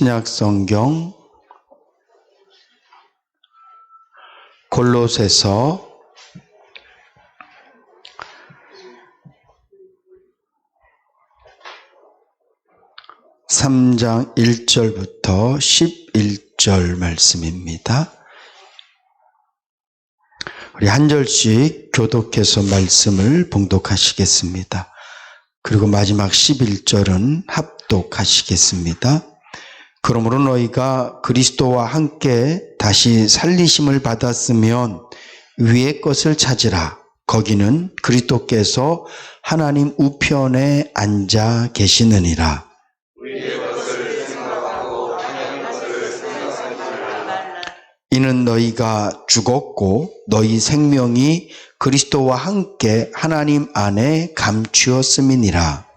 신약성경 골로새서 3장 1절부터 11절 말씀입니다. 우리 한 절씩 교독해서 말씀을 봉독하시겠습니다. 그리고 마지막 11절은 합독하시겠습니다. 그러므로 너희가 그리스도와 함께 다시 살리심을 받았으면 위의 것을 찾으라. 거기는 그리스도께서 하나님 우편에 앉아 계시느니라. 이는 너희가 죽었고 너희 생명이 그리스도와 함께 하나님 안에 감추었음이니라.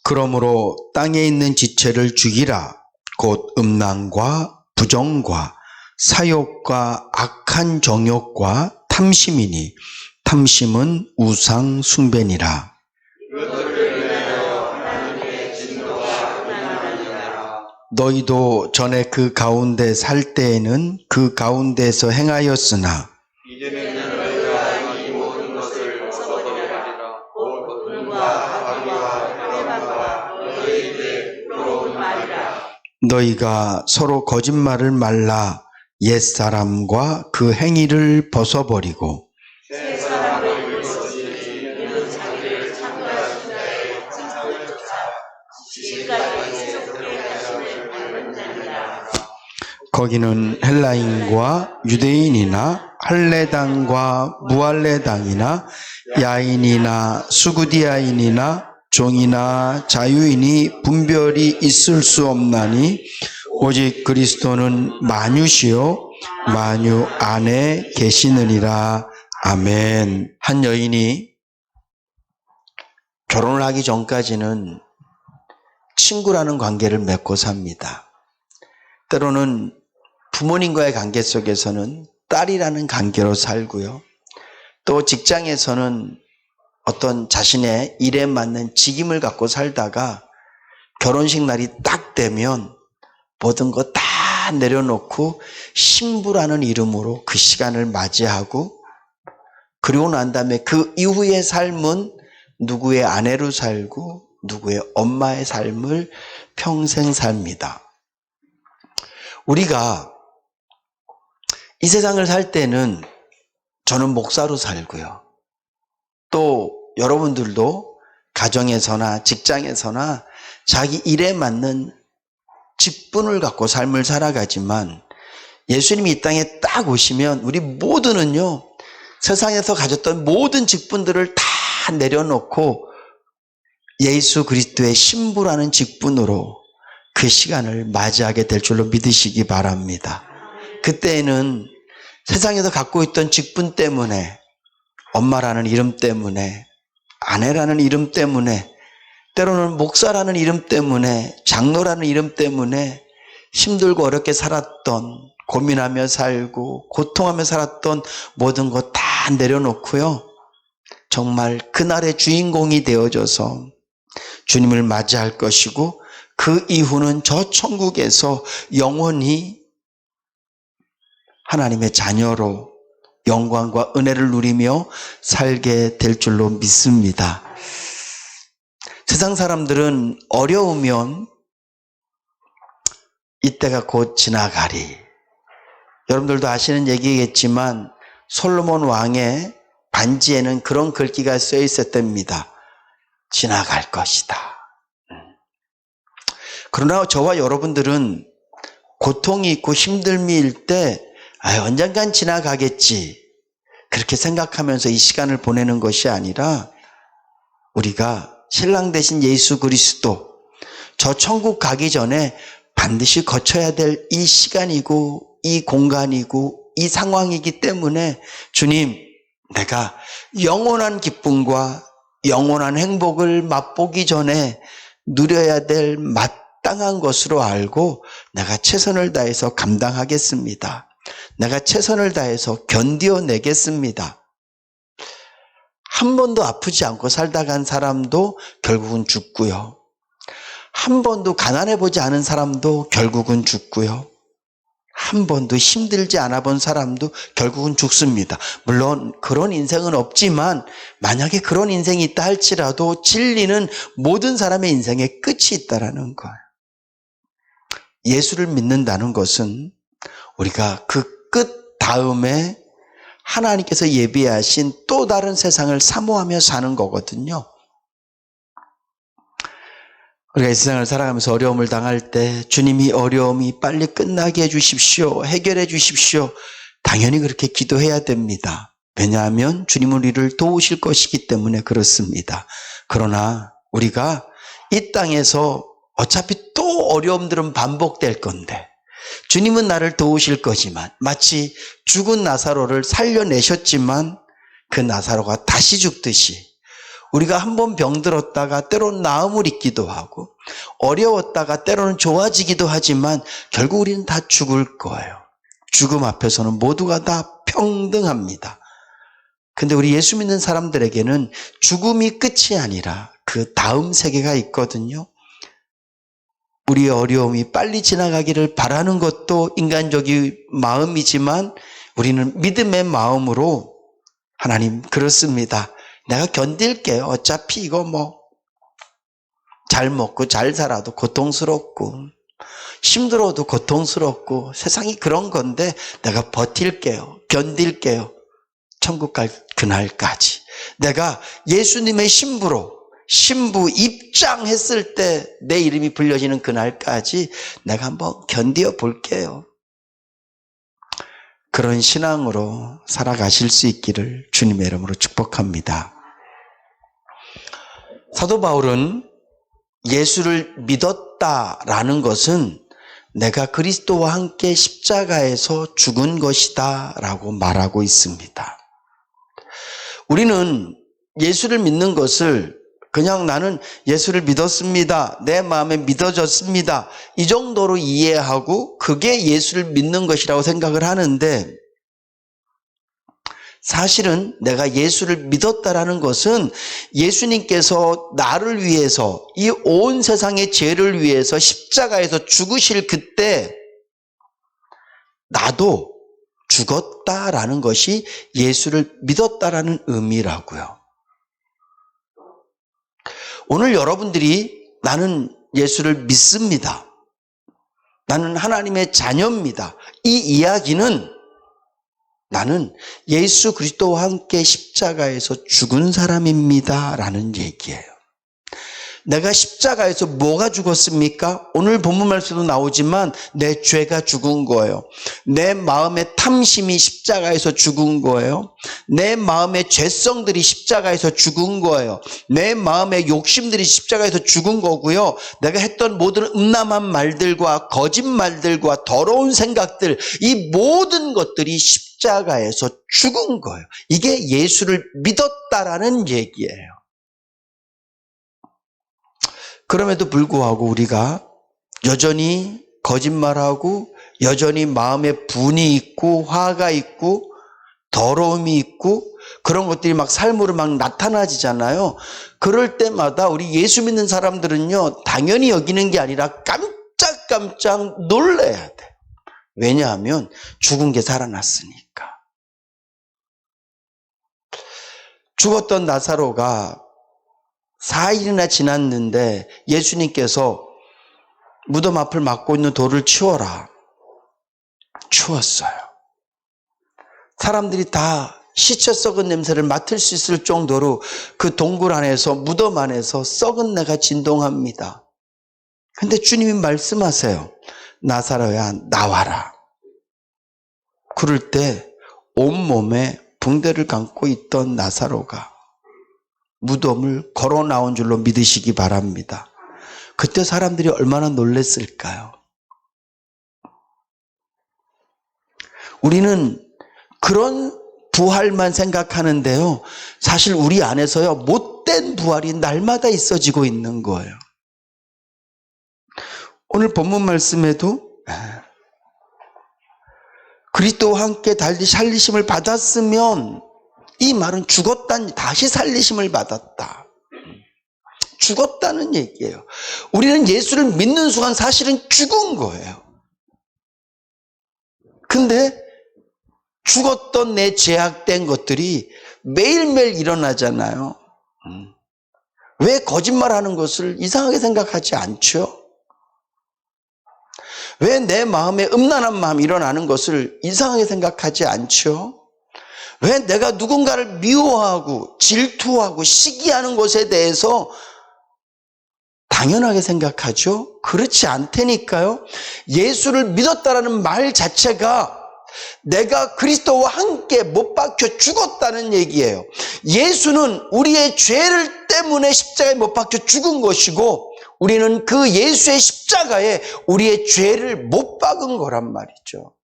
그러므로 땅에 있는 지체를 죽이라. 곧 음란과 부정과 사욕과 악한 정욕과 탐심이니 탐심은 우상 숭배니라. 너희도 전에 그 가운데 살 때에는 그 가운데서 행하였으나 이제는 너희가 이 모든 것을 벗어버리라. 곧 불과 악의와 회방과 너희에게 부러운 말이라. 너희가 서로 거짓말을 말라. 옛사람과 그 행위를 벗어버리고 새 사람을 입으시되 이는 자기를 창조하신 자의 생성을 쫓아 지금까지 지속되게 하시는 하는 자니라. 거기는 헬라인과 유대인이나 할례당과 무할례당이나 야인이나 수구디아인이나 종이나 자유인이 분별이 있을 수 없나니 오직 그리스도는 만유시요 만유 안에 계시느니라. 아멘. 한 여인이 결혼을 하기 전까지는 친구라는 관계를 맺고 삽니다. 때로는 부모님과의 관계 속에서는 딸이라는 관계로 살고요. 또 직장에서는 어떤 자신의 일에 맞는 직임을 갖고 살다가 결혼식 날이 딱 되면 모든 거 다 내려놓고 신부라는 이름으로 그 시간을 맞이하고 그리고 난 다음에 그 이후의 삶은 누구의 아내로 살고 누구의 엄마의 삶을 평생 삽니다. 우리가 이 세상을 살 때는 저는 목사로 살고요. 또 여러분들도 가정에서나 직장에서나 자기 일에 맞는 직분을 갖고 삶을 살아가지만 예수님이 이 땅에 딱 오시면 우리 모두는요, 세상에서 가졌던 모든 직분들을 다 내려놓고 예수 그리스도의 신부라는 직분으로 그 시간을 맞이하게 될 줄로 믿으시기 바랍니다. 그때에는 세상에서 갖고 있던 직분 때문에, 엄마라는 이름 때문에, 아내라는 이름 때문에, 때로는 목사라는 이름 때문에, 장로라는 이름 때문에 힘들고 어렵게 살았던, 고민하며 살고 고통하며 살았던 모든 것 다 내려놓고요, 정말 그날의 주인공이 되어져서 주님을 맞이할 것이고 그 이후는 저 천국에서 영원히 하나님의 자녀로 영광과 은혜를 누리며 살게 될 줄로 믿습니다. 세상 사람들은 어려우면 이때가 곧 지나가리. 여러분들도 아시는 얘기겠지만 솔로몬 왕의 반지에는 그런 글귀가 쓰여 있었답니다. 지나갈 것이다. 그러나 저와 여러분들은 고통이 있고 힘듦일 때 언젠간 지나가겠지, 그렇게 생각하면서 이 시간을 보내는 것이 아니라 우리가 신랑 되신 예수 그리스도, 저 천국 가기 전에 반드시 거쳐야 될 이 시간이고 이 공간이고 이 상황이기 때문에 주님, 내가 영원한 기쁨과 영원한 행복을 맛보기 전에 누려야 될 마땅한 것으로 알고 내가 최선을 다해서 감당하겠습니다. 내가 최선을 다해서 견뎌내겠습니다. 한 번도 아프지 않고 살다 간 사람도 결국은 죽고요. 한 번도 가난해 보지 않은 사람도 결국은 죽고요. 한 번도 힘들지 않아 본 사람도 결국은 죽습니다. 물론 그런 인생은 없지만 만약에 그런 인생이 있다 할지라도 진리는 모든 사람의 인생에 끝이 있다라는 거예요. 예수를 믿는다는 것은 우리가 그 끝 다음에 하나님께서 예비하신 또 다른 세상을 사모하며 사는 거거든요. 우리가 이 세상을 살아가면서 어려움을 당할 때 주님이 어려움이 빨리 끝나게 해주십시오. 해결해 주십시오. 당연히 그렇게 기도해야 됩니다. 왜냐하면 주님은 우리를 도우실 것이기 때문에 그렇습니다. 그러나 우리가 이 땅에서 어차피 또 어려움들은 반복될 건데 주님은 나를 도우실 거지만 마치 죽은 나사로를 살려내셨지만 그 나사로가 다시 죽듯이 우리가 한번 병들었다가 때로는 나음을 입기도 하고 어려웠다가 때로는 좋아지기도 하지만 결국 우리는 다 죽을 거예요. 죽음 앞에서는 모두가 다 평등합니다. 근데 우리 예수 믿는 사람들에게는 죽음이 끝이 아니라 그 다음 세계가 있거든요. 우리의 어려움이 빨리 지나가기를 바라는 것도 인간적인 마음이지만 우리는 믿음의 마음으로 하나님 그렇습니다. 내가 견딜게요. 어차피 이거 잘 먹고 잘 살아도 고통스럽고 힘들어도 고통스럽고 세상이 그런 건데 내가 버틸게요. 견딜게요. 천국 갈 그날까지. 내가 예수님의 신부 입장했을 때 내 이름이 불려지는 그날까지 내가 한번 견뎌 볼게요. 그런 신앙으로 살아가실 수 있기를 주님의 이름으로 축복합니다. 사도 바울은 예수를 믿었다라는 것은 내가 그리스도와 함께 십자가에서 죽은 것이다 라고 말하고 있습니다. 우리는 예수를 믿는 것을 그냥 나는 예수를 믿었습니다. 내 마음에 믿어졌습니다. 이 정도로 이해하고 그게 예수를 믿는 것이라고 생각을 하는데 사실은 내가 예수를 믿었다라는 것은 예수님께서 나를 위해서 이 온 세상의 죄를 위해서 십자가에서 죽으실 그때 나도 죽었다라는 것이 예수를 믿었다라는 의미라고요. 오늘 여러분들이 나는 예수를 믿습니다. 나는 하나님의 자녀입니다. 이 이야기는 나는 예수 그리스도와 함께 십자가에서 죽은 사람입니다 라는 얘기예요. 내가 십자가에서 뭐가 죽었습니까? 오늘 본문 말씀도 나오지만 내 죄가 죽은 거예요. 내 마음의 탐심이 십자가에서 죽은 거예요. 내 마음의 죄성들이 십자가에서 죽은 거예요. 내 마음의 욕심들이 십자가에서 죽은 거고요. 내가 했던 모든 음란한 말들과 거짓말들과 더러운 생각들, 이 모든 것들이 십자가에서 죽은 거예요. 이게 예수를 믿었다라는 얘기예요. 그럼에도 불구하고 우리가 여전히 거짓말하고 여전히 마음에 분이 있고 화가 있고 더러움이 있고 그런 것들이 막 삶으로 막 나타나지잖아요. 그럴 때마다 우리 예수 믿는 사람들은요, 당연히 여기는 게 아니라 깜짝깜짝 놀라야 돼. 왜냐하면 죽은 게 살아났으니까. 죽었던 나사로가 4일이나 지났는데 예수님께서 무덤 앞을 막고 있는 돌을 치워라. 치웠어요. 사람들이 다 시체 썩은 냄새를 맡을 수 있을 정도로 그 동굴 안에서, 무덤 안에서 썩은 내가 진동합니다. 근데 주님이 말씀하세요. 나사로야, 나와라. 그럴 때 온몸에 붕대를 감고 있던 나사로가 무덤을 걸어 나온 줄로 믿으시기 바랍니다. 그때 사람들이 얼마나 놀랐을까요? 우리는 그런 부활만 생각하는데요, 사실 우리 안에서요, 못된 부활이 날마다 있어지고 있는 거예요. 오늘 본문 말씀에도 그리스도와 함께 달리 살리심을 받았으면 이 말은 죽었다는, 다시 살리심을 받았다. 죽었다는 얘기예요. 우리는 예수를 믿는 순간 사실은 죽은 거예요. 근데 죽었던 내 죄악된 것들이 매일매일 일어나잖아요. 왜 거짓말하는 것을 이상하게 생각하지 않죠? 왜 내 마음에 음란한 마음이 일어나는 것을 이상하게 생각하지 않죠? 왜 내가 누군가를 미워하고 질투하고 시기하는 것에 대해서 당연하게 생각하죠? 그렇지 않다니까요. 예수를 믿었다라는 말 자체가 내가 그리스도와 함께 못 박혀 죽었다는 얘기예요. 예수는 우리의 죄를 때문에 십자가에 못 박혀 죽은 것이고 우리는 그 예수의 십자가에 우리의 죄를 못 박은 거란 말이죠.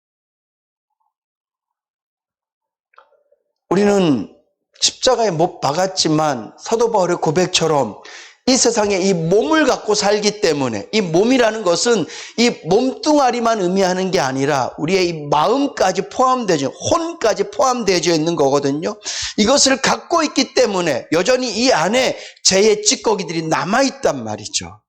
우리는 십자가에 못 박았지만 사도 바울의 고백처럼 이 세상에 이 몸을 갖고 살기 때문에, 이 몸이라는 것은 이 몸뚱아리만 의미하는 게 아니라 우리의 이 마음까지 포함되죠. 혼까지 포함되어 있는 거거든요. 이것을 갖고 있기 때문에 여전히 이 안에 죄의 찌꺼기들이 남아있단 말이죠.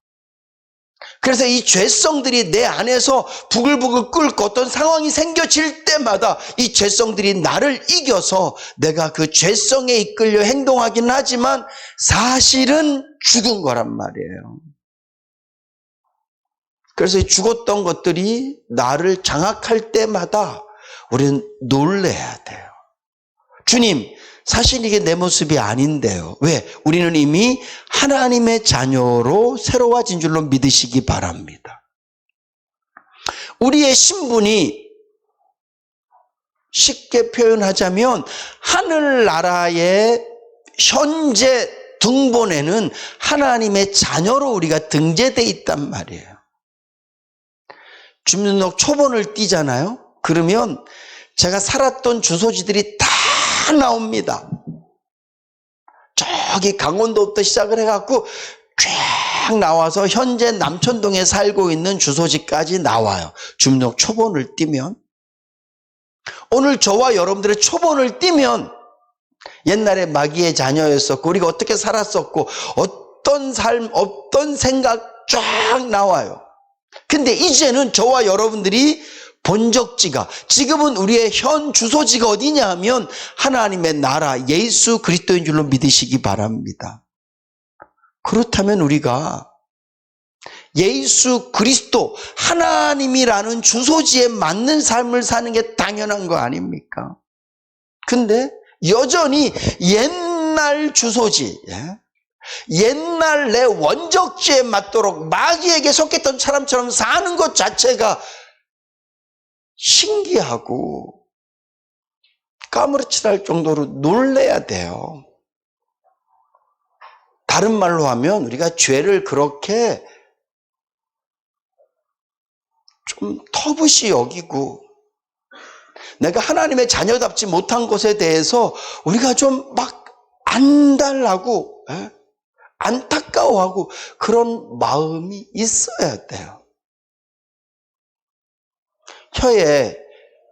그래서 이 죄성들이 내 안에서 부글부글 끓고 어떤 상황이 생겨질 때마다 이 죄성들이 나를 이겨서 내가 그 죄성에 이끌려 행동하긴 하지만 사실은 죽은 거란 말이에요. 그래서 이 죽었던 것들이 나를 장악할 때마다 우리는 놀래야 돼요. 주님, 사실 이게 내 모습이 아닌데요. 왜? 우리는 이미 하나님의 자녀로 새로워진 줄로 믿으시기 바랍니다. 우리의 신분이 쉽게 표현하자면 하늘나라의 현재 등본에는 하나님의 자녀로 우리가 등재되어 있단 말이에요. 주민등록 초본을 띄잖아요. 그러면 제가 살았던 주소지들이 다 나옵니다. 저기 강원도부터 시작을 해갖고 쫙 나와서 현재 남천동에 살고 있는 주소지까지 나와요. 주민등록 초본을 띄면. 오늘 저와 여러분들의 초본을 띄면 옛날에 마귀의 자녀였었고 우리가 어떻게 살았었고 어떤 삶, 어떤 생각 쫙 나와요. 근데 이제는 저와 여러분들이 본적지가, 지금은 우리의 현 주소지가 어디냐 하면 하나님의 나라 예수 그리스도인 줄로 믿으시기 바랍니다. 그렇다면 우리가 예수 그리스도 하나님이라는 주소지에 맞는 삶을 사는 게 당연한 거 아닙니까? 근데 여전히 옛날 주소지, 옛날 내 원적지에 맞도록 마귀에게 속했던 사람처럼 사는 것 자체가 신기하고 까무러치할 정도로 놀래야 돼요. 다른 말로 하면 우리가 죄를 그렇게 좀 터부시 여기고 내가 하나님의 자녀답지 못한 것에 대해서 우리가 좀 막 안달나고 안타까워하고 그런 마음이 있어야 돼요. 혀에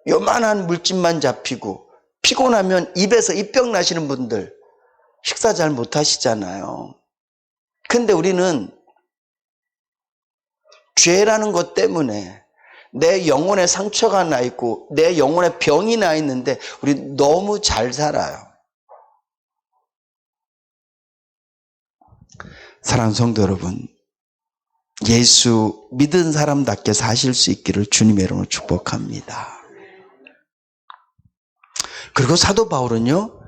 요만한 물집만 잡히고 피곤하면 입에서 입병 나시는 분들 식사 잘 못하시잖아요. 근데 우리는 죄라는 것 때문에 내 영혼에 상처가 나 있고 내 영혼에 병이 나 있는데 우리 너무 잘 살아요. 사랑하는 성도 여러분, 예수 믿은 사람답게 사실 수 있기를 주님의 이름으로 축복합니다. 그리고 사도 바울은요,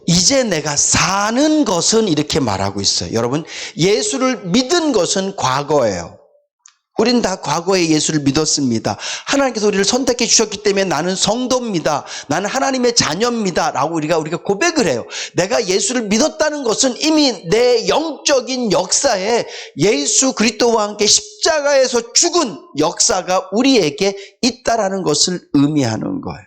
이제 내가 사는 것은 이렇게 말하고 있어요. 여러분, 예수를 믿은 것은 과거예요. 우린 다 과거에 예수를 믿었습니다. 하나님께서 우리를 선택해 주셨기 때문에 나는 성도입니다. 나는 하나님의 자녀입니다. 라고 우리가 고백을 해요. 내가 예수를 믿었다는 것은 이미 내 영적인 역사에 예수 그리스도와 함께 십자가에서 죽은 역사가 우리에게 있다라는 것을 의미하는 거예요.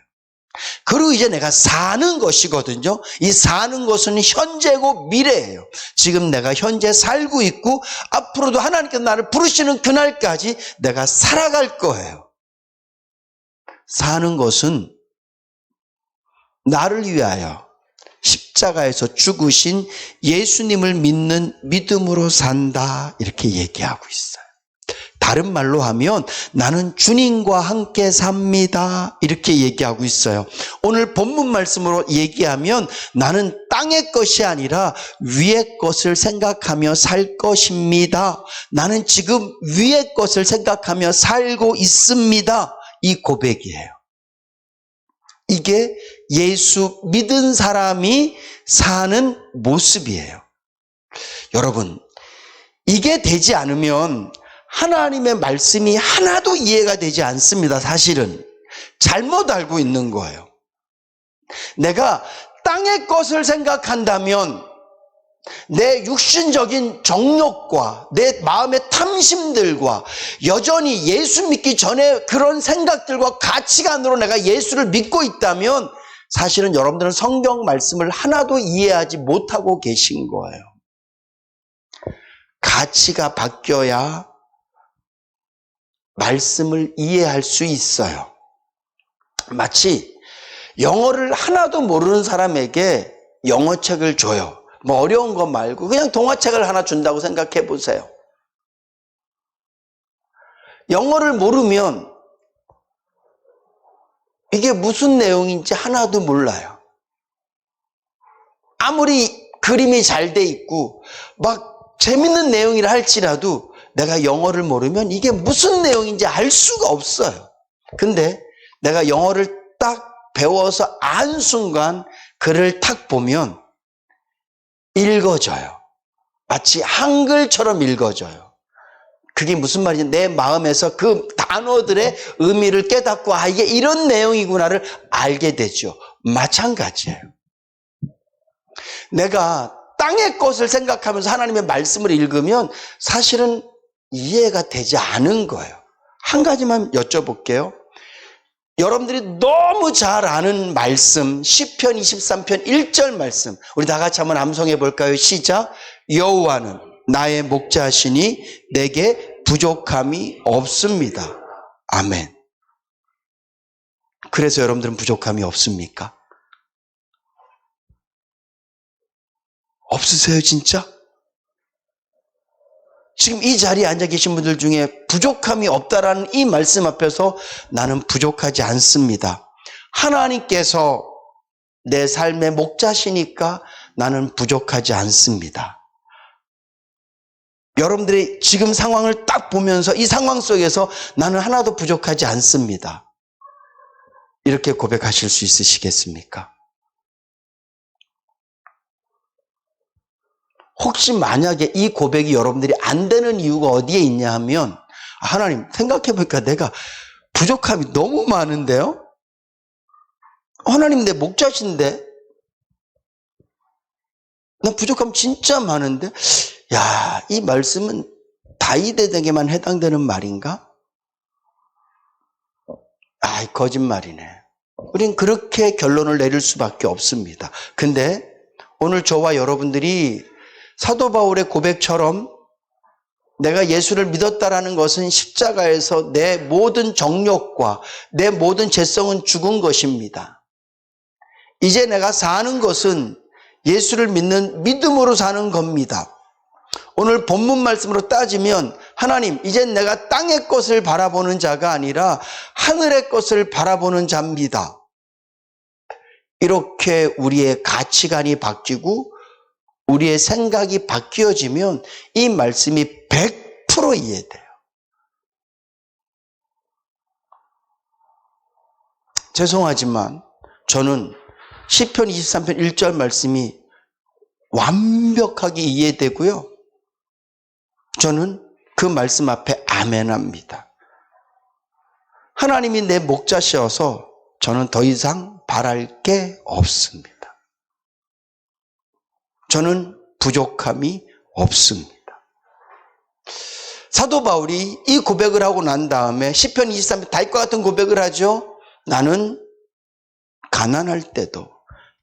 그리고 이제 내가 사는 것이거든요. 이 사는 것은 현재고 미래예요. 지금 내가 현재 살고 있고 앞으로도 하나님께서 나를 부르시는 그날까지 내가 살아갈 거예요. 사는 것은 나를 위하여 십자가에서 죽으신 예수님을 믿는 믿음으로 산다. 이렇게 얘기하고 있어요. 다른 말로 하면 나는 주님과 함께 삽니다. 이렇게 얘기하고 있어요. 오늘 본문 말씀으로 얘기하면 나는 땅의 것이 아니라 위의 것을 생각하며 살 것입니다. 나는 지금 위의 것을 생각하며 살고 있습니다. 이 고백이에요. 이게 예수 믿은 사람이 사는 모습이에요. 여러분, 이게 되지 않으면 하나님의 말씀이 하나도 이해가 되지 않습니다. 사실은 잘못 알고 있는 거예요. 내가 땅의 것을 생각한다면 내 육신적인 정욕과 내 마음의 탐심들과 여전히 예수 믿기 전에 그런 생각들과 가치관으로 내가 예수를 믿고 있다면 사실은 여러분들은 성경 말씀을 하나도 이해하지 못하고 계신 거예요. 가치가 바뀌어야 말씀을 이해할 수 있어요. 마치 영어를 하나도 모르는 사람에게 영어책을 줘요. 뭐 어려운 거 말고 그냥 동화책을 하나 준다고 생각해 보세요. 영어를 모르면 이게 무슨 내용인지 하나도 몰라요. 아무리 그림이 잘 돼 있고 막 재밌는 내용이라 할지라도 내가 영어를 모르면 이게 무슨 내용인지 알 수가 없어요. 근데 내가 영어를 딱 배워서 안 순간 글을 탁 보면 읽어져요. 마치 한글처럼 읽어져요. 그게 무슨 말인지 내 마음에서 그 단어들의 의미를 깨닫고 아 이게 이런 내용이구나를 알게 되죠. 마찬가지예요. 내가 땅의 것을 생각하면서 하나님의 말씀을 읽으면 사실은 이해가 되지 않은 거예요. 한 가지만 여쭤볼게요. 여러분들이 너무 잘 아는 말씀 시편 23편 1절 말씀 우리 다 같이 한번 암송해 볼까요? 시작. 여호와는 나의 목자시니 내게 부족함이 없습니다. 아멘. 그래서 여러분들은 부족함이 없습니까? 없으세요 진짜? 지금 이 자리에 앉아 계신 분들 중에 부족함이 없다라는 이 말씀 앞에서 나는 부족하지 않습니다. 하나님께서 내 삶의 목자시니까 나는 부족하지 않습니다. 여러분들이 지금 상황을 딱 보면서 이 상황 속에서 나는 하나도 부족하지 않습니다. 이렇게 고백하실 수 있으시겠습니까? 혹시 만약에 이 고백이 여러분들이 안 되는 이유가 어디에 있냐 하면 하나님 생각해 보니까 내가 부족함이 너무 많은데요? 하나님 내 목자신데 나 부족함 진짜 많은데 야, 이 말씀은 다윗에게만 해당되는 말인가? 아, 거짓말이네. 우린 그렇게 결론을 내릴 수밖에 없습니다. 근데 오늘 저와 여러분들이 사도 바울의 고백처럼 내가 예수를 믿었다라는 것은 십자가에서 내 모든 정욕과 내 모든 죄성은 죽은 것입니다. 이제 내가 사는 것은 예수를 믿는 믿음으로 사는 겁니다. 오늘 본문 말씀으로 따지면 하나님, 이젠 내가 땅의 것을 바라보는 자가 아니라 하늘의 것을 바라보는 자입니다. 이렇게 우리의 가치관이 바뀌고 우리의 생각이 바뀌어지면 이 말씀이 100% 이해돼요. 죄송하지만 저는 시편 23편 1절 말씀이 완벽하게 이해되고요. 저는 그 말씀 앞에 아멘합니다. 하나님이 내 목자시어서 저는 더 이상 바랄 게 없습니다. 저는 부족함이 없습니다. 사도 바울이 이 고백을 하고 난 다음에 시편 23편 다윗과 같은 고백을 하죠. 나는 가난할 때도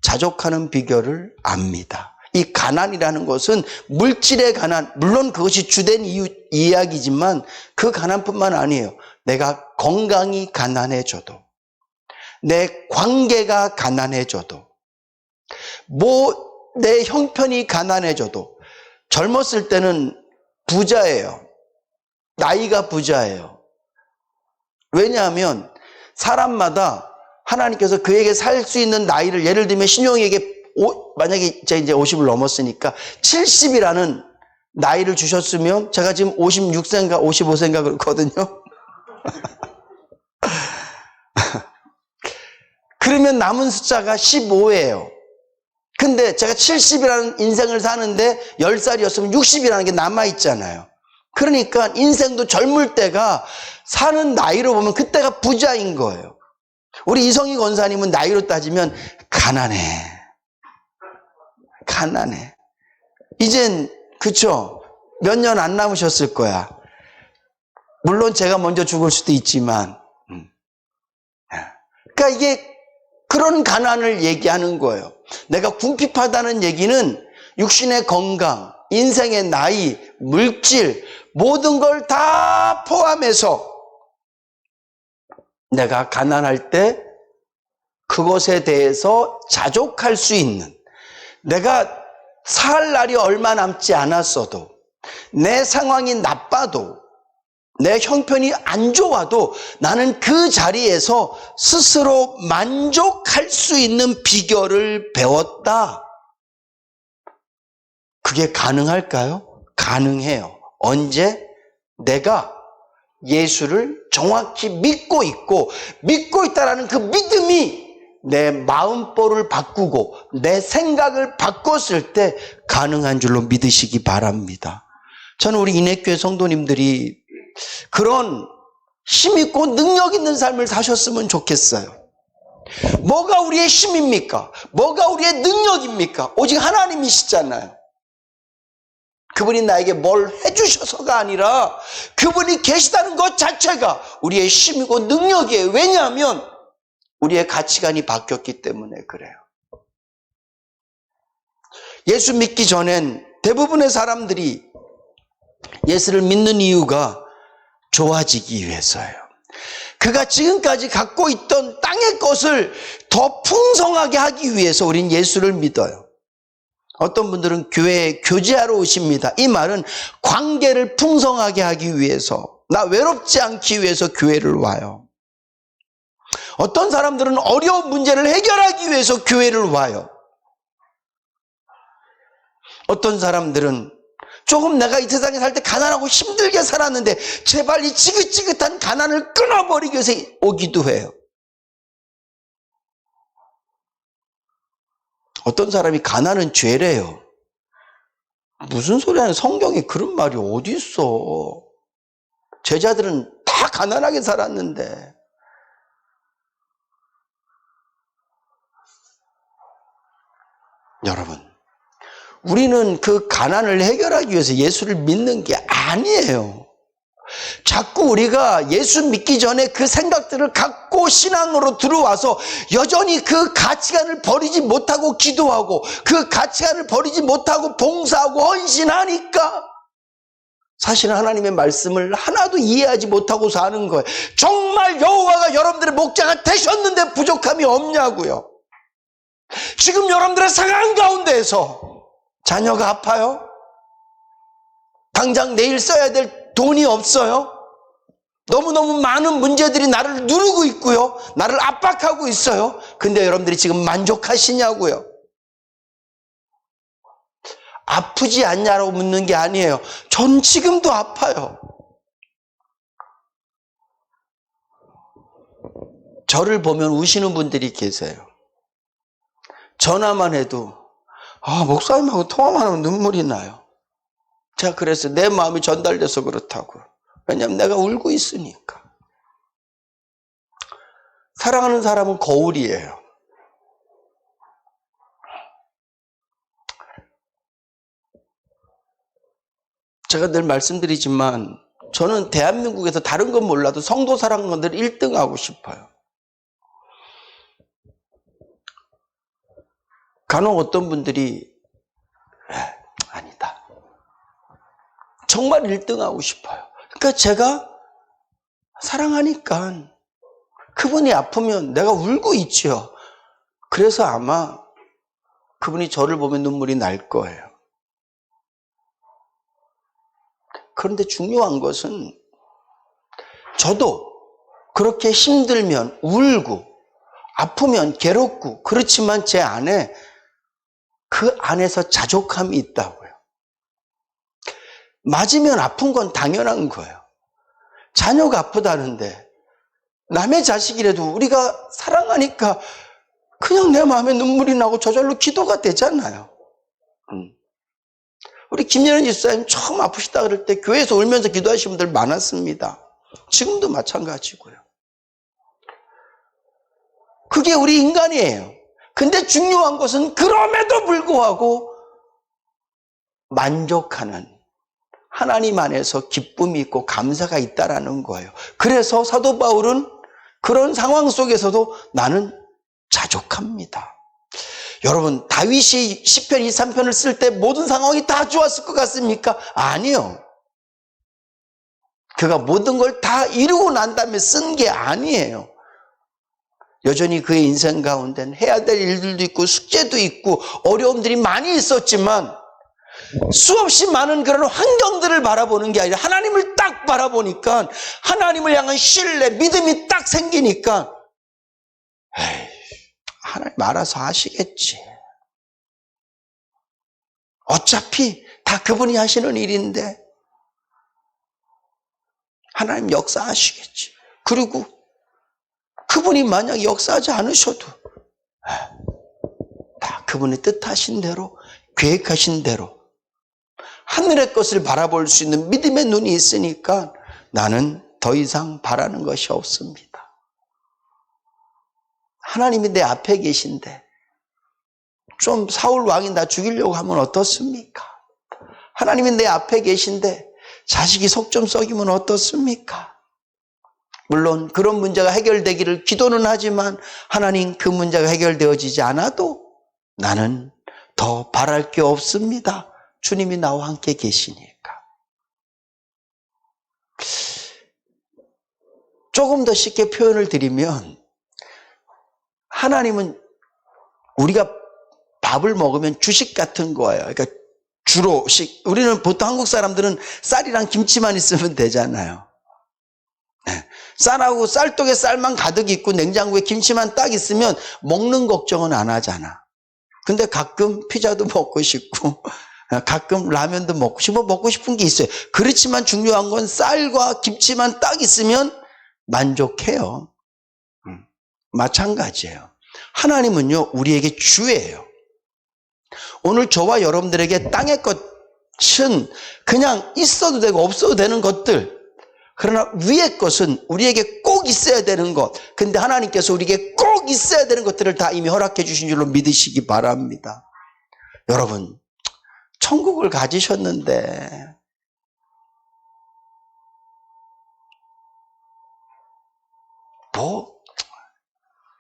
자족하는 비결을 압니다. 이 가난이라는 것은 물질의 가난, 물론 그것이 주된 이야기지만 그 가난뿐만 아니에요. 내가 건강이 가난해져도, 내 관계가 가난해져도, 내 형편이 가난해져도 젊었을 때는 부자예요. 나이가 부자예요. 왜냐하면 사람마다 하나님께서 그에게 살 수 있는 나이를, 예를 들면 신용에게 만약에 이제 50을 넘었으니까 70이라는 나이를 주셨으면, 제가 지금 56세인가 55세인가 그렇거든요. 그러면 남은 숫자가 15예요. 근데 제가 70이라는 인생을 사는데 10살이었으면 60이라는 게 남아있잖아요. 그러니까 인생도 젊을 때가 사는 나이로 보면 그때가 부자인 거예요. 우리 이성희 권사님은 나이로 따지면 가난해. 이젠, 그쵸? 몇 년 안 남으셨을 거야. 물론 제가 먼저 죽을 수도 있지만. 그러니까 이게 그런 가난을 얘기하는 거예요. 내가 궁핍하다는 얘기는 육신의 건강, 인생의 나이, 물질, 모든 걸 다 포함해서 내가 가난할 때 그것에 대해서 자족할 수 있는, 내가 살 날이 얼마 남지 않았어도, 내 상황이 나빠도, 내 형편이 안 좋아도 나는 그 자리에서 스스로 만족할 수 있는 비결을 배웠다. 그게 가능할까요? 가능해요. 언제? 내가 예수를 정확히 믿고 있다라는 그 믿음이 내 마음보를 바꾸고 내 생각을 바꿨을 때 가능한 줄로 믿으시기 바랍니다. 저는 우리 인해교회 성도님들이 그런 힘있고 능력 있는 삶을 사셨으면 좋겠어요. 뭐가 우리의 힘입니까? 뭐가 우리의 능력입니까? 오직 하나님이시잖아요. 그분이 나에게 뭘 해주셔서가 아니라 그분이 계시다는 것 자체가 우리의 힘이고 능력이에요. 왜냐하면 우리의 가치관이 바뀌었기 때문에 그래요. 예수 믿기 전엔 대부분의 사람들이 예수를 믿는 이유가 좋아지기 위해서예요. 그가 지금까지 갖고 있던 땅의 것을 더 풍성하게 하기 위해서 우린 예수를 믿어요. 어떤 분들은 교회에 교제하러 오십니다. 이 말은 관계를 풍성하게 하기 위해서, 나 외롭지 않기 위해서 교회를 와요. 어떤 사람들은 어려운 문제를 해결하기 위해서 교회를 와요. 어떤 사람들은 조금 내가 이 세상에 살 때 가난하고 힘들게 살았는데 제발 이 지긋지긋한 가난을 끊어버리기 위해서 오기도 해요. 어떤 사람이 가난은 죄래요. 무슨 소리야? 성경에 그런 말이 어디 있어? 제자들은 다 가난하게 살았는데. 여러분, 우리는 그 가난을 해결하기 위해서 예수를 믿는 게 아니에요. 자꾸 우리가 예수 믿기 전에 그 생각들을 갖고 신앙으로 들어와서 여전히 그 가치관을 버리지 못하고 기도하고 그 가치관을 버리지 못하고 봉사하고 헌신하니까 사실은 하나님의 말씀을 하나도 이해하지 못하고 사는 거예요. 정말 여호와가 여러분들의 목자가 되셨는데 부족함이 없냐고요. 지금 여러분들의 상황 가운데에서 자녀가 아파요? 당장 내일 써야 될 돈이 없어요? 너무너무 많은 문제들이 나를 누르고 있고요. 나를 압박하고 있어요. 근데 여러분들이 지금 만족하시냐고요? 아프지 않냐고 묻는 게 아니에요. 전 지금도 아파요. 저를 보면 우시는 분들이 계세요. 전화만 해도 목사님하고 통화만 하면 눈물이 나요. 제가 그래서 내 마음이 전달돼서 그렇다고. 왜냐하면 내가 울고 있으니까. 사랑하는 사람은 거울이에요. 제가 늘 말씀드리지만 저는 대한민국에서 다른 건 몰라도 성도 사랑꾼들 1등 하고 싶어요. 간혹 어떤 분들이 아니다. 정말 1등 하고 싶어요. 그러니까 제가 사랑하니까 그분이 아프면 내가 울고 있죠. 그래서 아마 그분이 저를 보면 눈물이 날 거예요. 그런데 중요한 것은 저도 그렇게 힘들면 울고 아프면 괴롭고 그렇지만 제 안에 그 안에서 자족함이 있다고요. 맞으면 아픈 건 당연한 거예요. 자녀가 아프다는데 남의 자식이라도 우리가 사랑하니까 그냥 내 마음에 눈물이 나고 저절로 기도가 되잖아요. 우리 김연희 집사님 처음 아프시다 그럴 때 교회에서 울면서 기도하시는 분들 많았습니다. 지금도 마찬가지고요. 그게 우리 인간이에요. 근데 중요한 것은 그럼에도 불구하고 만족하는 하나님 안에서 기쁨이 있고 감사가 있다라는 거예요. 그래서 사도 바울은 그런 상황 속에서도 나는 자족합니다. 여러분, 다윗이 시편 23편을 쓸 때 모든 상황이 다 좋았을 것 같습니까? 아니요. 그가 모든 걸 다 이루고 난 다음에 쓴 게 아니에요. 여전히 그의 인생 가운데는 해야 될 일들도 있고 숙제도 있고 어려움들이 많이 있었지만 수없이 많은 그런 환경들을 바라보는 게 아니라 하나님을 딱 바라보니까 하나님을 향한 신뢰, 믿음이 딱 생기니까 하나님 알아서 하시겠지. 어차피 다 그분이 하시는 일인데 하나님 역사하시겠지. 그리고 그분이 만약 역사하지 않으셔도 다 그분의 뜻하신 대로 계획하신 대로 하늘의 것을 바라볼 수 있는 믿음의 눈이 있으니까 나는 더 이상 바라는 것이 없습니다. 하나님이 내 앞에 계신데 좀 사울 왕이 나 죽이려고 하면 어떻습니까? 하나님이 내 앞에 계신데 자식이 속 좀 썩이면 어떻습니까? 물론 그런 문제가 해결되기를 기도는 하지만 하나님 그 문제가 해결되어지지 않아도 나는 더 바랄 게 없습니다. 주님이 나와 함께 계시니까. 조금 더 쉽게 표현을 드리면 하나님은 우리가 밥을 먹으면 주식 같은 거예요. 그러니까 주로 우리는 보통 한국 사람들은 쌀이랑 김치만 있으면 되잖아요. 쌀하고 쌀독에 쌀만 가득 있고 냉장고에 김치만 딱 있으면 먹는 걱정은 안 하잖아. 근데 가끔 피자도 먹고 싶고 가끔 라면도 먹고 싶고 먹고 싶은 게 있어요. 그렇지만 중요한 건 쌀과 김치만 딱 있으면 만족해요. 마찬가지예요. 하나님은요 우리에게 주예요. 오늘 저와 여러분들에게 땅의 것은 그냥 있어도 되고 없어도 되는 것들, 그러나 위의 것은 우리에게 꼭 있어야 되는 것, 근데 하나님께서 우리에게 꼭 있어야 되는 것들을 다 이미 허락해 주신 줄로 믿으시기 바랍니다. 여러분, 천국을 가지셨는데 뭐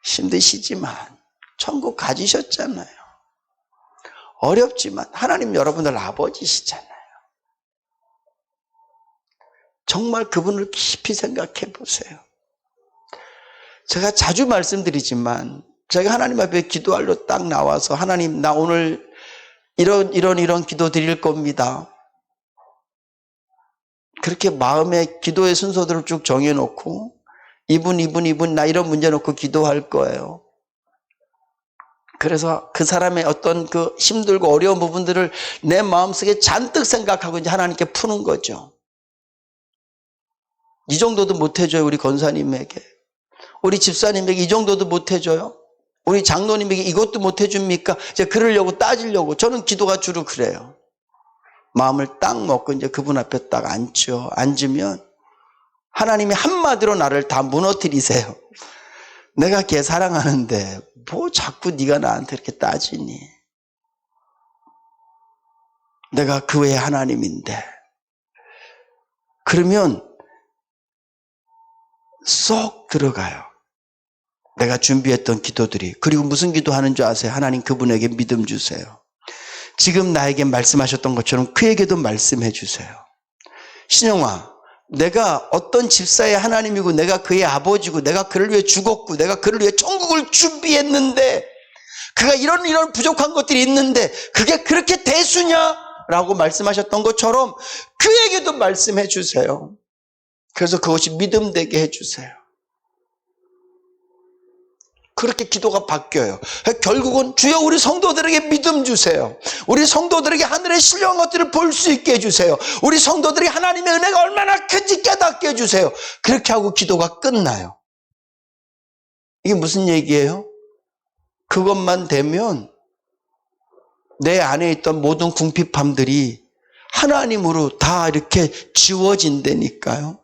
힘드시지만 천국 가지셨잖아요. 어렵지만 하나님 여러분들 아버지시잖아요. 정말 그분을 깊이 생각해 보세요. 제가 자주 말씀드리지만 제가 하나님 앞에 기도하러 딱 나와서 하나님 나 오늘 이런 기도 드릴 겁니다. 그렇게 마음에 기도의 순서들을 쭉 정해놓고 이분 나 이런 문제 놓고 기도할 거예요. 그래서 그 사람의 어떤 그 힘들고 어려운 부분들을 내 마음속에 잔뜩 생각하고 이제 하나님께 푸는 거죠. 이 정도도 못 해줘요. 우리 권사님에게, 우리 집사님에게 이 정도도 못 해줘요. 우리 장로님에게 이것도 못 해줍니까? 이제 그러려고 따지려고 저는 기도가 주로 그래요. 마음을 딱 먹고 이제 그분 앞에 딱 앉죠. 앉으면 하나님이 한마디로 나를 다 무너뜨리세요. 내가 걔 사랑하는데 뭐 자꾸 네가 나한테 이렇게 따지니? 내가 그 외에 하나님인데. 그러면 쏙 들어가요. 내가 준비했던 기도들이. 그리고 무슨 기도하는 줄 아세요? 하나님 그분에게 믿음 주세요. 지금 나에게 말씀하셨던 것처럼 그에게도 말씀해 주세요. 신영아, 내가 어떤 집사의 하나님이고 내가 그의 아버지고 내가 그를 위해 죽었고 내가 그를 위해 천국을 준비했는데 그가 이런 부족한 것들이 있는데 그게 그렇게 대수냐? 라고 말씀하셨던 것처럼 그에게도 말씀해 주세요. 그래서 그것이 믿음 되게 해 주세요. 그렇게 기도가 바뀌어요. 결국은 주여 우리 성도들에게 믿음 주세요. 우리 성도들에게 하늘의 신령한 것들을 볼 수 있게 해주세요. 우리 성도들이 하나님의 은혜가 얼마나 큰지 깨닫게 해주세요. 그렇게 하고 기도가 끝나요. 이게 무슨 얘기예요? 그것만 되면 내 안에 있던 모든 궁핍함들이 하나님으로 다 이렇게 지워진다니까요.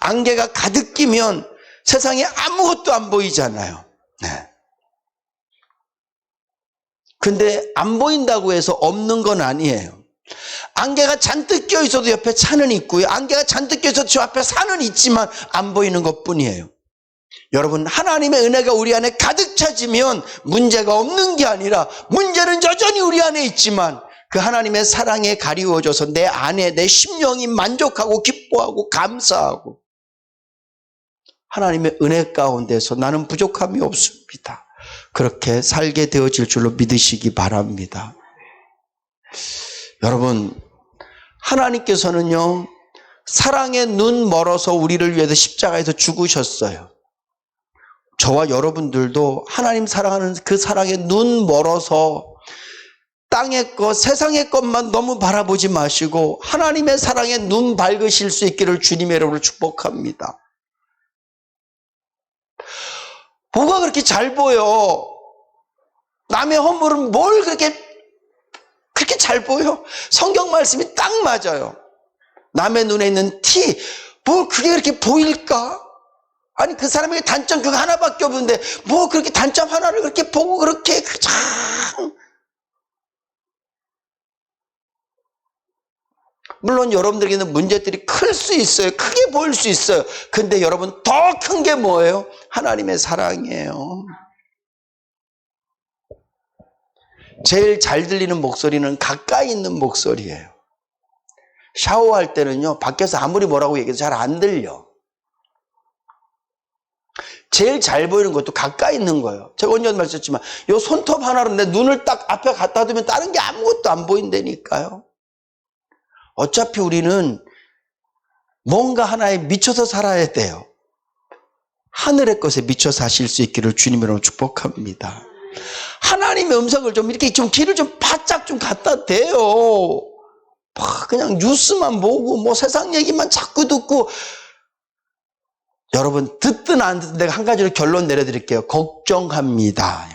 안개가 가득 끼면 세상에 아무것도 안 보이잖아요. 네. 근데 안 보인다고 해서 없는 건 아니에요. 안개가 잔뜩 껴 있어도 옆에 산은 있고요. 안개가 잔뜩 껴 있어도 저 앞에 산은 있지만 안 보이는 것뿐이에요. 여러분, 하나님의 은혜가 우리 안에 가득 차지면 문제가 없는 게 아니라 문제는 여전히 우리 안에 있지만 그 하나님의 사랑에 가리워져서 내 안에 내 심령이 만족하고 기뻐하고 감사하고 하나님의 은혜 가운데서 나는 부족함이 없습니다. 그렇게 살게 되어질 줄로 믿으시기 바랍니다. 여러분, 하나님께서는요, 사랑의 눈 멀어서 우리를 위해서 십자가에서 죽으셨어요. 저와 여러분들도 하나님 사랑하는 그 사랑의 눈 멀어서 땅의 것, 세상의 것만 너무 바라보지 마시고 하나님의 사랑에 눈 밝으실 수 있기를 주님의 이름으로 축복합니다. 뭐가 그렇게 잘 보여? 남의 허물은 뭘 그렇게 잘 보여? 성경 말씀이 딱 맞아요. 남의 눈에 있는 티, 뭐 그게 그렇게 보일까? 아니 그 사람에게 단점 그거 하나밖에 없는데 뭐 그렇게 단점 하나를 그렇게 보고 그렇게 참. 물론 여러분들에게는 문제들이 클 수 있어요. 크게 보일 수 있어요. 근데 여러분 더 큰 게 뭐예요? 하나님의 사랑이에요. 제일 잘 들리는 목소리는 가까이 있는 목소리예요. 샤워할 때는요, 밖에서 아무리 뭐라고 얘기해도 잘 안 들려. 제일 잘 보이는 것도 가까이 있는 거예요. 제가 언제 말씀드렸지만 이 손톱 하나로 내 눈을 딱 앞에 갖다 두면 다른 게 아무것도 안 보인다니까요. 어차피 우리는 뭔가 하나에 미쳐서 살아야 돼요. 하늘의 것에 미쳐 사실 수 있기를 주님으로 축복합니다. 하나님의 음성을 좀 이렇게 좀 귀를 좀 바짝 좀 갖다 대요. 그냥 뉴스만 보고 뭐 세상 얘기만 자꾸 듣고. 여러분 듣든 안 듣든 내가 한 가지로 결론 내려드릴게요. 걱정합니다.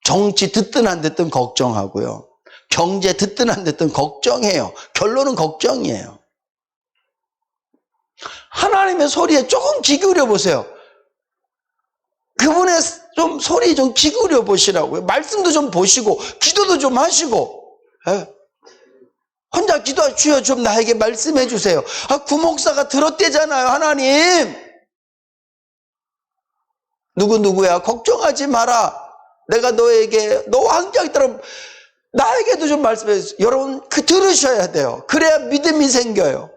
정치 듣든 안 듣든 걱정하고요. 경제 듣든 안 듣든 걱정해요. 결론은 걱정이에요. 하나님의 소리에 조금 귀 기울여 보세요. 그분의 좀 소리 좀 귀 기울여 보시라고요. 말씀도 좀 보시고 기도도 좀 하시고. 혼자 기도하시고 주여 좀 나에게 말씀해 주세요. 구목사가 들었대잖아요. 하나님 누구야 걱정하지 마라. 내가 너에게 너와 함께하겠다면 나에게도 좀 말씀해 주세요. 여러분 들으셔야 돼요. 그래야 믿음이 생겨요.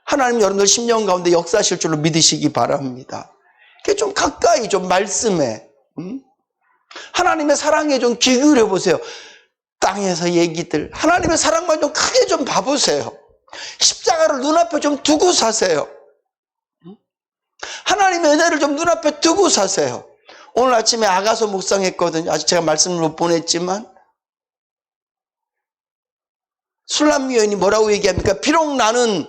하나님 여러분들 심령 가운데 역사하실 줄로 믿으시기 바랍니다. 좀 가까이 좀 말씀해. 하나님의 사랑에 좀 귀 기울여 보세요. 땅에서 얘기들 하나님의 사랑만 좀 크게 좀 봐보세요. 십자가를 눈앞에 좀 두고 사세요. 하나님의 은혜를 좀 눈앞에 두고 사세요. 오늘 아침에 아가서 묵상했거든요. 아직 제가 말씀을 못 보냈지만 술람 여인이 뭐라고 얘기합니까? 비록 나는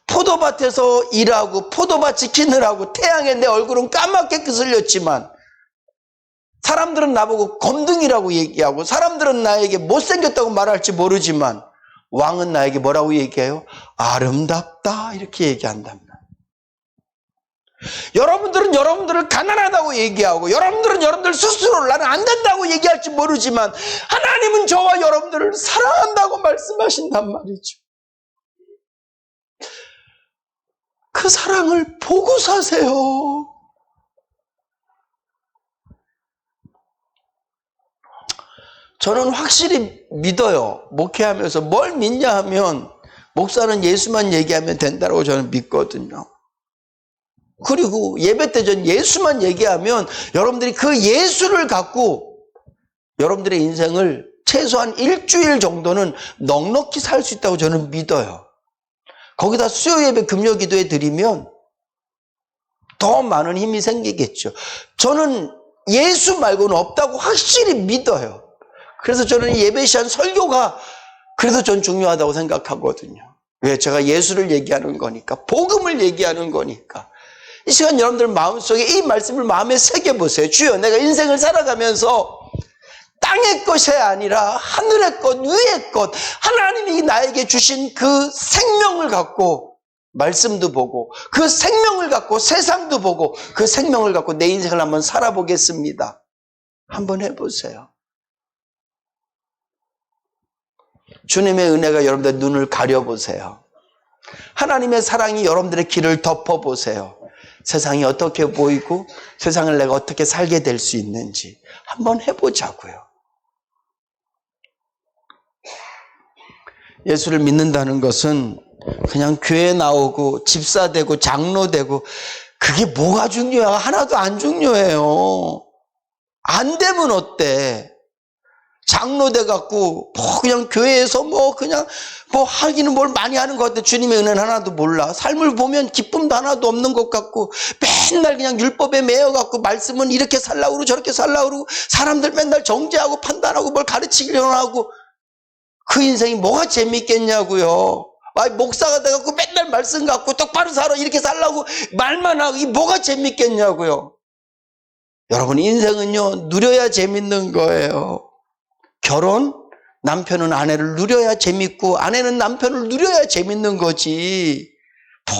포도밭에서 일하고 포도밭 지키느라고 태양에 내 얼굴은 까맣게 그슬렸지만 사람들은 나보고 검둥이라고 얘기하고 사람들은 나에게 못생겼다고 말할지 모르지만 왕은 나에게 뭐라고 얘기해요? 아름답다 이렇게 얘기한답니다. 여러분들은 여러분들을 가난하다고 얘기하고 여러분들은 여러분들 스스로를 나는 안 된다고 얘기할지 모르지만 하나님은 저와 여러분들을 사랑한다고 말씀하신단 말이죠. 그 사랑을 보고 사세요. 저는 확실히 믿어요. 목회하면서 뭘 믿냐 하면 목사는 예수만 얘기하면 된다고 저는 믿거든요. 그리고 예배 때 전 예수만 얘기하면 여러분들이 그 예수를 갖고 여러분들의 인생을 최소한 일주일 정도는 넉넉히 살 수 있다고 저는 믿어요. 거기다 수요 예배 금요 기도에 드리면 더 많은 힘이 생기겠죠. 저는 예수 말고는 없다고 확실히 믿어요. 그래서 저는 예배 시간 설교가 그래서 전 중요하다고 생각하거든요. 왜? 제가 예수를 얘기하는 거니까, 복음을 얘기하는 거니까. 이 시간 여러분들 마음속에 이 말씀을 마음에 새겨보세요. 주여, 내가 인생을 살아가면서 땅의 것이 아니라 하늘의 것, 위의 것, 하나님이 나에게 주신 그 생명을 갖고 말씀도 보고, 그 생명을 갖고 세상도 보고, 그 생명을 갖고 내 인생을 한번 살아보겠습니다. 한번 해보세요. 주님의 은혜가 여러분들 눈을 가려보세요. 하나님의 사랑이 여러분들의 길을 덮어보세요. 세상이 어떻게 보이고 세상을 내가 어떻게 살게 될 수 있는지 한번 해보자고요. 예수를 믿는다는 것은 그냥 교회 나오고 집사 되고 장로 되고 그게 뭐가 중요해요? 하나도 안 중요해요. 안 되면 어때? 장로 돼갖고 그냥 교회에서 그냥 하기는 뭘 많이 하는 것 같아. 주님의 은혜는 하나도 몰라. 삶을 보면 기쁨도 하나도 없는 것 같고 맨날 그냥 율법에 매여갖고 말씀은 이렇게 살라고 그러고 저렇게 살라고 그러고 사람들 맨날 정죄하고 판단하고 뭘 가르치기려고 하고 그 인생이 뭐가 재밌겠냐고요. 목사가 돼갖고 맨날 말씀 갖고 똑바로 살아 이렇게 살라고 말만 하고 이 뭐가 재밌겠냐고요. 여러분 인생은요 누려야 재밌는 거예요. 결혼, 남편은 아내를 누려야 재밌고 아내는 남편을 누려야 재밌는 거지.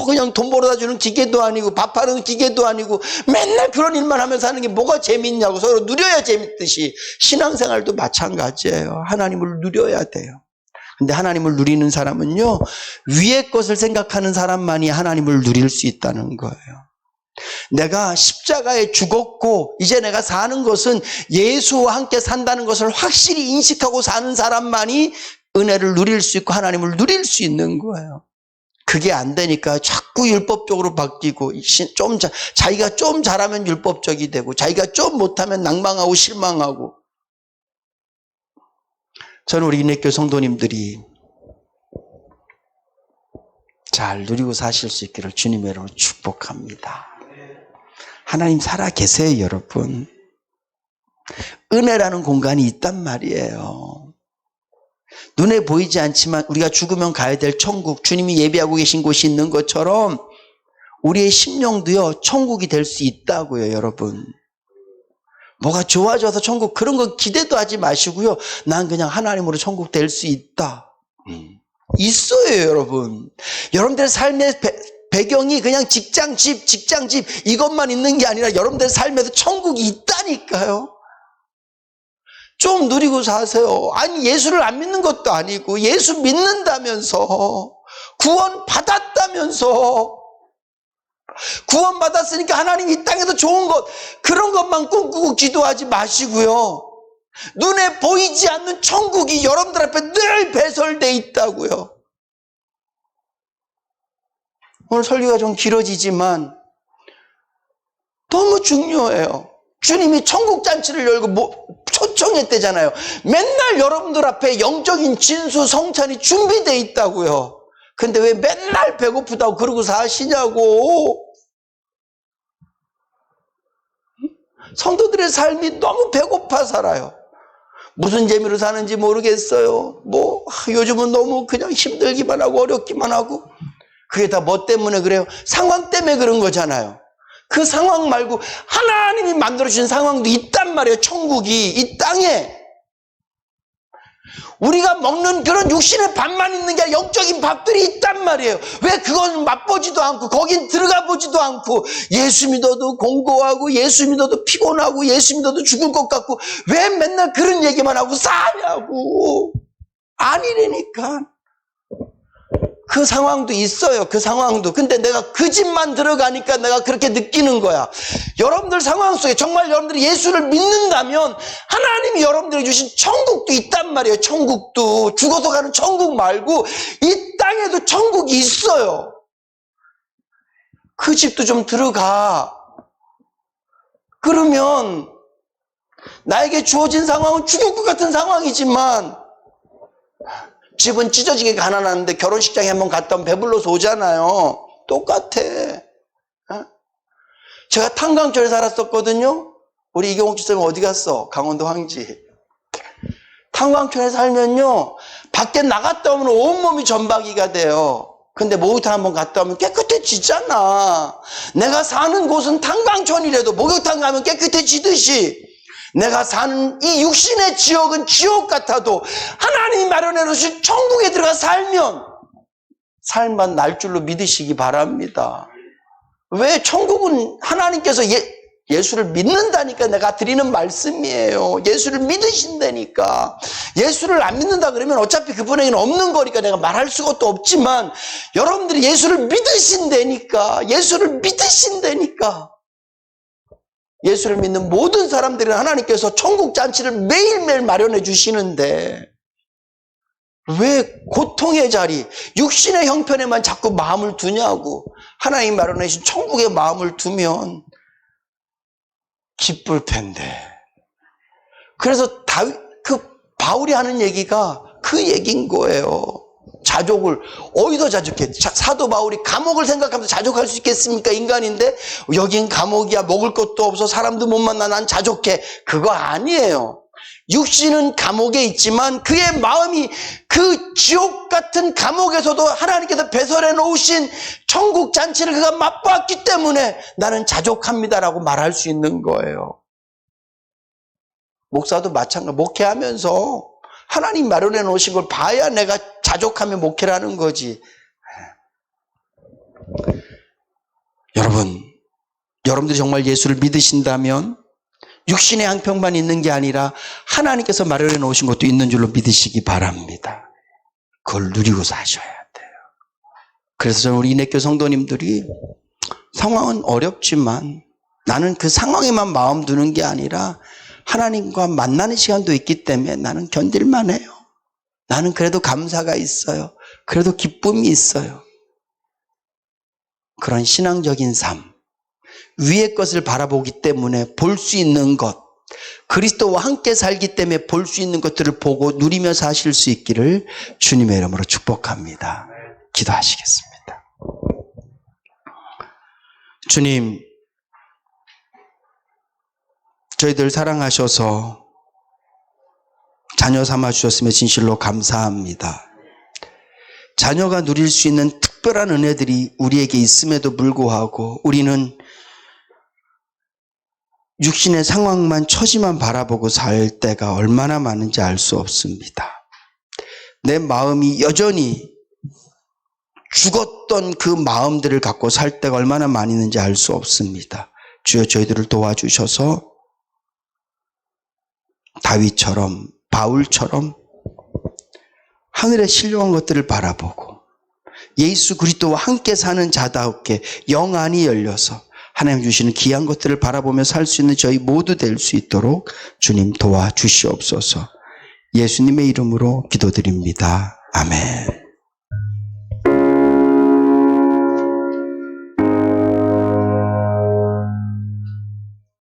그냥 돈 벌어다 주는 기계도 아니고 밥하는 기계도 아니고 맨날 그런 일만 하면서 사는 게 뭐가 재밌냐고. 서로 누려야 재밌듯이 신앙생활도 마찬가지예요. 하나님을 누려야 돼요. 근데 하나님을 누리는 사람은요 위의 것을 생각하는 사람만이 하나님을 누릴 수 있다는 거예요. 내가 십자가에 죽었고 이제 내가 사는 것은 예수와 함께 산다는 것을 확실히 인식하고 사는 사람만이 은혜를 누릴 수 있고 하나님을 누릴 수 있는 거예요. 그게 안 되니까 자꾸 율법적으로 바뀌고 자기가 좀 잘하면 율법적이 되고 자기가 좀 못하면 낭망하고 실망하고. 저는 우리 인내교회 성도님들이 잘 누리고 사실 수 있기를 주님의 이름으로 축복합니다. 하나님 살아 계세요, 여러분. 은혜라는 공간이 있단 말이에요. 눈에 보이지 않지만 우리가 죽으면 가야 될 천국, 주님이 예비하고 계신 곳이 있는 것처럼 우리의 심령도요, 천국이 될 수 있다고요, 여러분. 뭐가 좋아져서 천국, 그런 거 기대도 하지 마시고요. 난 그냥 하나님으로 천국 될 수 있다. 있어요, 여러분. 여러분들의 삶의 배경이 그냥 직장, 집 이것만 있는 게 아니라 여러분들 삶에서 천국이 있다니까요. 좀 누리고 사세요. 아니 예수를 안 믿는 것도 아니고 예수 믿는다면서 구원 받았다면서 구원 받았으니까 하나님 이 땅에서 좋은 것 그런 것만 꿈꾸고 기도하지 마시고요. 눈에 보이지 않는 천국이 여러분들 앞에 늘 배설돼 있다고요. 오늘 설교가 좀 길어지지만 너무 중요해요. 주님이 천국잔치를 열고 초청했대잖아요. 맨날 여러분들 앞에 영적인 진수 성찬이 준비되어 있다고요. 근데 왜 맨날 배고프다고 그러고 사시냐고. 성도들의 삶이 너무 배고파 살아요. 무슨 재미로 사는지 모르겠어요. 요즘은 너무 그냥 힘들기만 하고 어렵기만 하고. 그게 다 뭐 때문에 그래요? 상황 때문에 그런 거잖아요. 그 상황 말고 하나님이 만들어주신 상황도 있단 말이에요. 천국이 이 땅에. 우리가 먹는 그런 육신의 밥만 있는 게 아니라 영적인 밥들이 있단 말이에요. 왜 그건 맛보지도 않고 거긴 들어가 보지도 않고 예수 믿어도 공고하고 예수 믿어도 피곤하고 예수 믿어도 죽을 것 같고 왜 맨날 그런 얘기만 하고 사냐고. 아니라니까. 그 상황도 있어요. 그 상황도. 근데 내가 그 집만 들어가니까 내가 그렇게 느끼는 거야. 여러분들 상황 속에 정말 여러분들이 예수를 믿는다면 하나님이 여러분들에게 주신 천국도 있단 말이에요. 천국도. 죽어서 가는 천국 말고 이 땅에도 천국이 있어요. 그 집도 좀 들어가. 그러면 나에게 주어진 상황은 죽을 것 같은 상황이지만 집은 찢어지게 가난한데 결혼식장에 한번 갔다 오면 배불러서 오잖아요. 똑같아. 제가 탄광촌에 살았었거든요. 우리 이경옥 집사님 어디 갔어? 강원도 황지. 탄광촌에 살면요, 밖에 나갔다 오면 온몸이 전박이가 돼요. 근데 목욕탕 한번 갔다 오면 깨끗해지잖아. 내가 사는 곳은 탄광촌이라도 목욕탕 가면 깨끗해지듯이 내가 사는 이 육신의 지역은 지옥 같아도 하나님이 마련해 놓으신 천국에 들어가 살면 삶만 날 줄로 믿으시기 바랍니다. 왜? 천국은 하나님께서 예수를 믿는다니까 내가 드리는 말씀이에요. 예수를 믿으신다니까. 예수를 안 믿는다 그러면 어차피 그분에게는 없는 거니까 내가 말할 수가 또 없지만 여러분들이 예수를 믿으신다니까. 예수를 믿으신다니까. 예수를 믿는 모든 사람들은 하나님께서 천국 잔치를 매일매일 마련해 주시는데 왜 고통의 자리, 육신의 형편에만 자꾸 마음을 두냐고. 하나님 마련해 주신 천국에 마음을 두면 기쁠 텐데. 그래서 바울이 하는 얘기가 그 얘기인 거예요. 자족을 어디서 자족해? 사도 바울이 감옥을 생각하면서 자족할 수 있겠습니까? 인간인데 여긴 감옥이야, 먹을 것도 없어, 사람도 못 만나, 난 자족해. 그거 아니에요. 육신은 감옥에 있지만 그의 마음이 그 지옥 같은 감옥에서도 하나님께서 배설해 놓으신 천국 잔치를 그가 맛보았기 때문에 나는 자족합니다라고 말할 수 있는 거예요. 목사도 마찬가지. 목회하면서 하나님 마련해 놓으신 걸 봐야 내가 자족하며 목회를 하는 거지. 여러분들이 정말 예수를 믿으신다면 육신의 양평만 있는 게 아니라 하나님께서 마련해 놓으신 것도 있는 줄로 믿으시기 바랍니다. 그걸 누리고 사셔야 돼요. 그래서 저는 우리 인내교 성도님들이 상황은 어렵지만 나는 그 상황에만 마음 두는 게 아니라 하나님과 만나는 시간도 있기 때문에 나는 견딜만 해요. 나는 그래도 감사가 있어요. 그래도 기쁨이 있어요. 그런 신앙적인 삶, 위의 것을 바라보기 때문에 볼 수 있는 것, 그리스도와 함께 살기 때문에 볼 수 있는 것들을 보고 누리며 사실 수 있기를 주님의 이름으로 축복합니다. 기도하시겠습니다. 주님, 저희들 사랑하셔서 자녀 삼아 주셨음에 진실로 감사합니다. 자녀가 누릴 수 있는 특별한 은혜들이 우리에게 있음에도 불구하고 우리는 육신의 상황만, 처지만 바라보고 살 때가 얼마나 많은지 알 수 없습니다. 내 마음이 여전히 죽었던 그 마음들을 갖고 살 때가 얼마나 많이 있는지 알 수 없습니다. 주여 저희들을 도와주셔서 다윗처럼, 바울처럼 하늘의 신령한 것들을 바라보고 예수 그리스도와 함께 사는 자답게 영안이 열려서 하나님 주시는 귀한 것들을 바라보며 살 수 있는 저희 모두 될 수 있도록 주님 도와주시옵소서. 예수님의 이름으로 기도드립니다. 아멘.